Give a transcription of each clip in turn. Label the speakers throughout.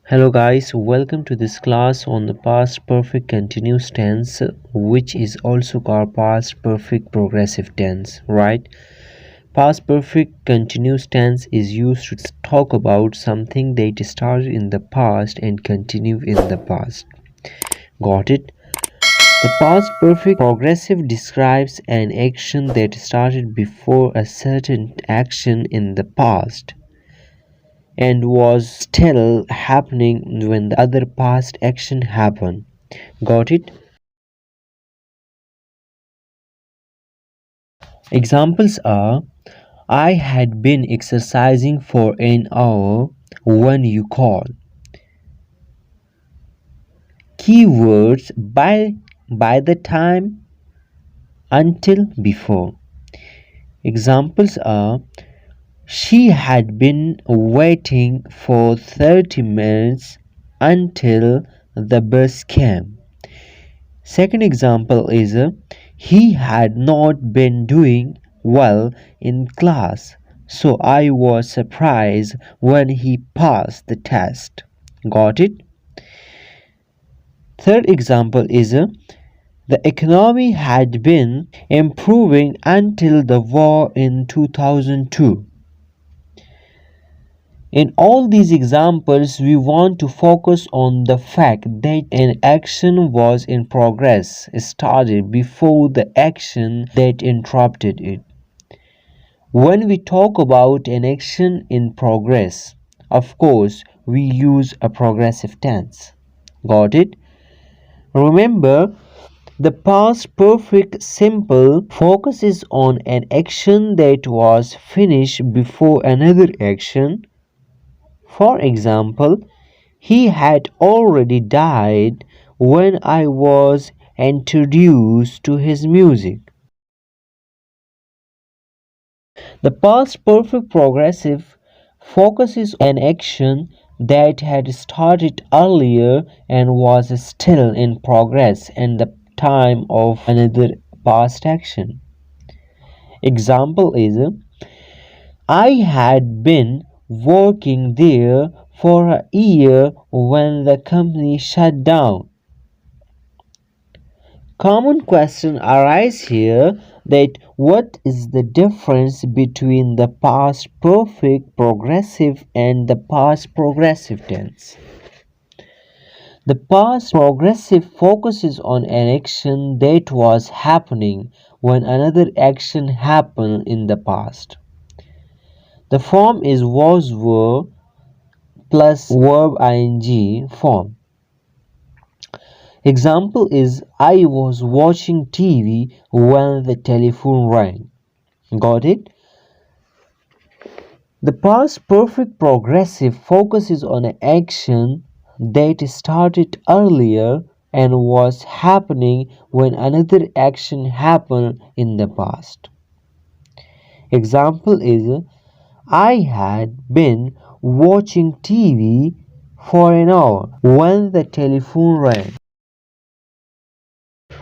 Speaker 1: Hello guys, welcome to this class on the past perfect continuous tense, which is also called past perfect progressive tense, right? Past perfect continuous tense is used to talk about something that started in the past and continue in the past. Got it? The past perfect progressive describes an action that started before a certain action in the past and was still happening when the other past action happened. Got it? Examples are: I had been exercising for an hour when you called. Keywords: by the time, until, before. Examples are: she had been waiting for 30 minutes until the bus came. Second example is he had not been doing well in class, so I was surprised when he passed the test. Got it? Third example is the economy had been improving until the war in 2002. In all these examples, we want to focus on the fact that an action was in progress, started before the action that interrupted it. When we talk about an action in progress, of course, we use a progressive tense. Got it? Remember, the past perfect simple focuses on an action that was finished before another action. For example, he had already died when I was introduced to his music. The past perfect progressive focuses on an action that had started earlier and was still in progress at the time of another past action. Example is: I had been working there for a year when the company shut down. Common question arises here that what is the difference between the past perfect progressive and the past progressive tense? The past progressive focuses on an action that was happening when another action happened in the past. The form is was were plus verb ing form. Example is I was watching TV when the telephone rang. Got it? The past perfect progressive focuses on an action that started earlier and was happening when another action happened in the past. Example is I had been watching TV for an hour when the telephone rang.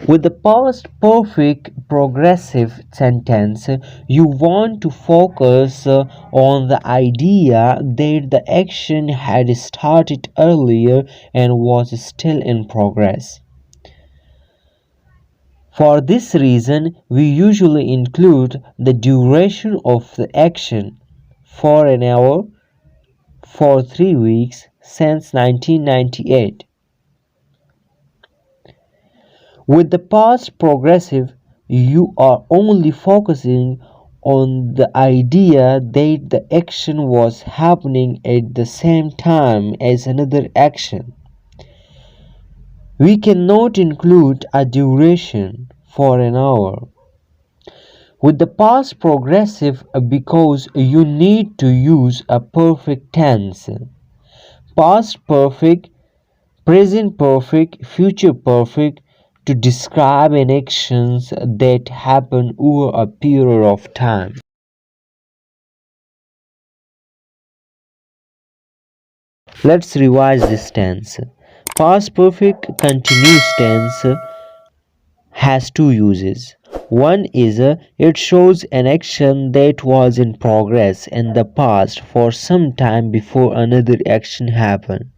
Speaker 1: With the past perfect progressive sentence, you want to focus on the idea that the action had started earlier and was still in progress. For this reason, we usually include the duration of the action: for an hour, for 3 weeks, since 1998. With the past progressive, you are only focusing on the idea that the action was happening at the same time as another action. We cannot include a duration: for an hour. With the past progressive, because you need to use a perfect tense: past perfect, present perfect, future perfect, to describe an actions that happen over a period of time. Let's revise this tense. Past perfect continuous tense has two uses. One is it shows an action that was in progress in the past for some time before another action happened.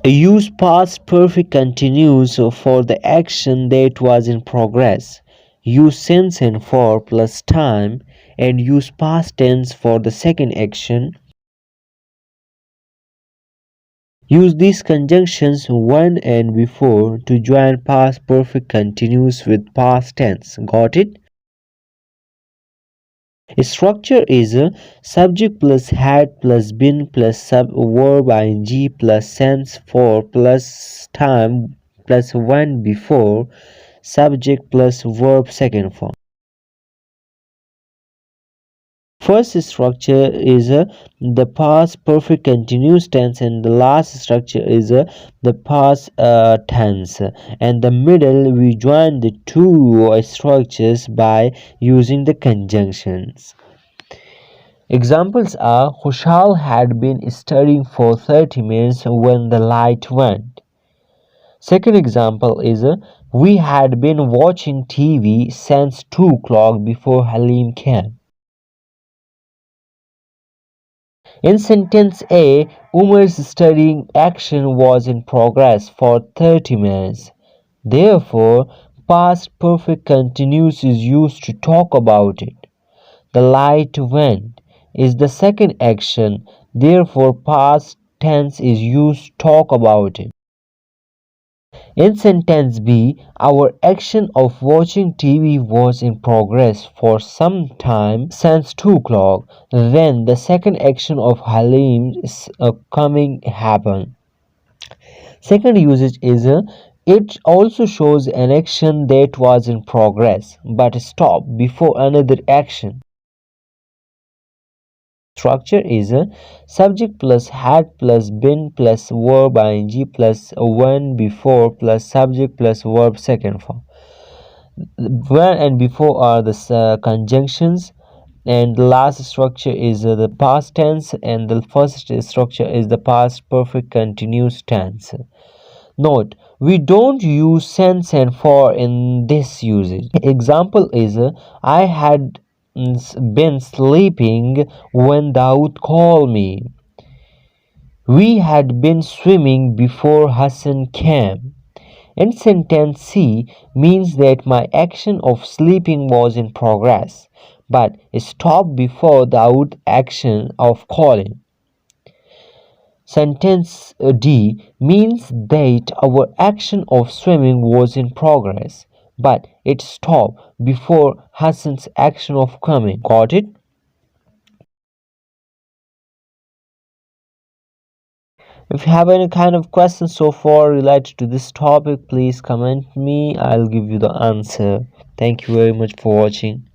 Speaker 1: Use past perfect continuous for the action that was in progress. Use since and for plus time and use past tense for the second action. Use these conjunctions when and before to join past perfect continuous with past tense. Got it? Structure is a subject plus had plus been plus verb ing plus sense for plus time plus when before subject plus verb second form. First structure is the past perfect continuous tense and the last structure is the past tense, and the middle we join the two structures by using the conjunctions. Examples are Hushal had been studying for 30 minutes when the light went. Second example is we had been watching TV since 2 o'clock before Halim came. In sentence A, Umar's studying action was in progress for 30 minutes. Therefore, past perfect continuous is used to talk about it. The light went is the second action, therefore past tense is used to talk about it. In sentence B, our action of watching TV was in progress for some time since 2 o'clock. Then the second action of Halim's coming happened. Second usage is it also shows an action that was in progress but stopped before another action. Structure is a subject plus had plus been plus verb ing plus when before plus subject plus verb second form. When and before are the conjunctions, and the last structure is the past tense, and the first structure is the past perfect continuous tense. Note, we don't use since and for in this usage. Example is I had been sleeping when Daud called me. We had been swimming before Hassan came. And sentence C means that my action of sleeping was in progress, but stopped before Daud's action of calling. Sentence D means that our action of swimming was in progress, but it stopped before Hassan's action of coming. Got it? If you have any kind of questions so far related to this topic, please comment me. I'll give you the answer. Thank you very much for watching.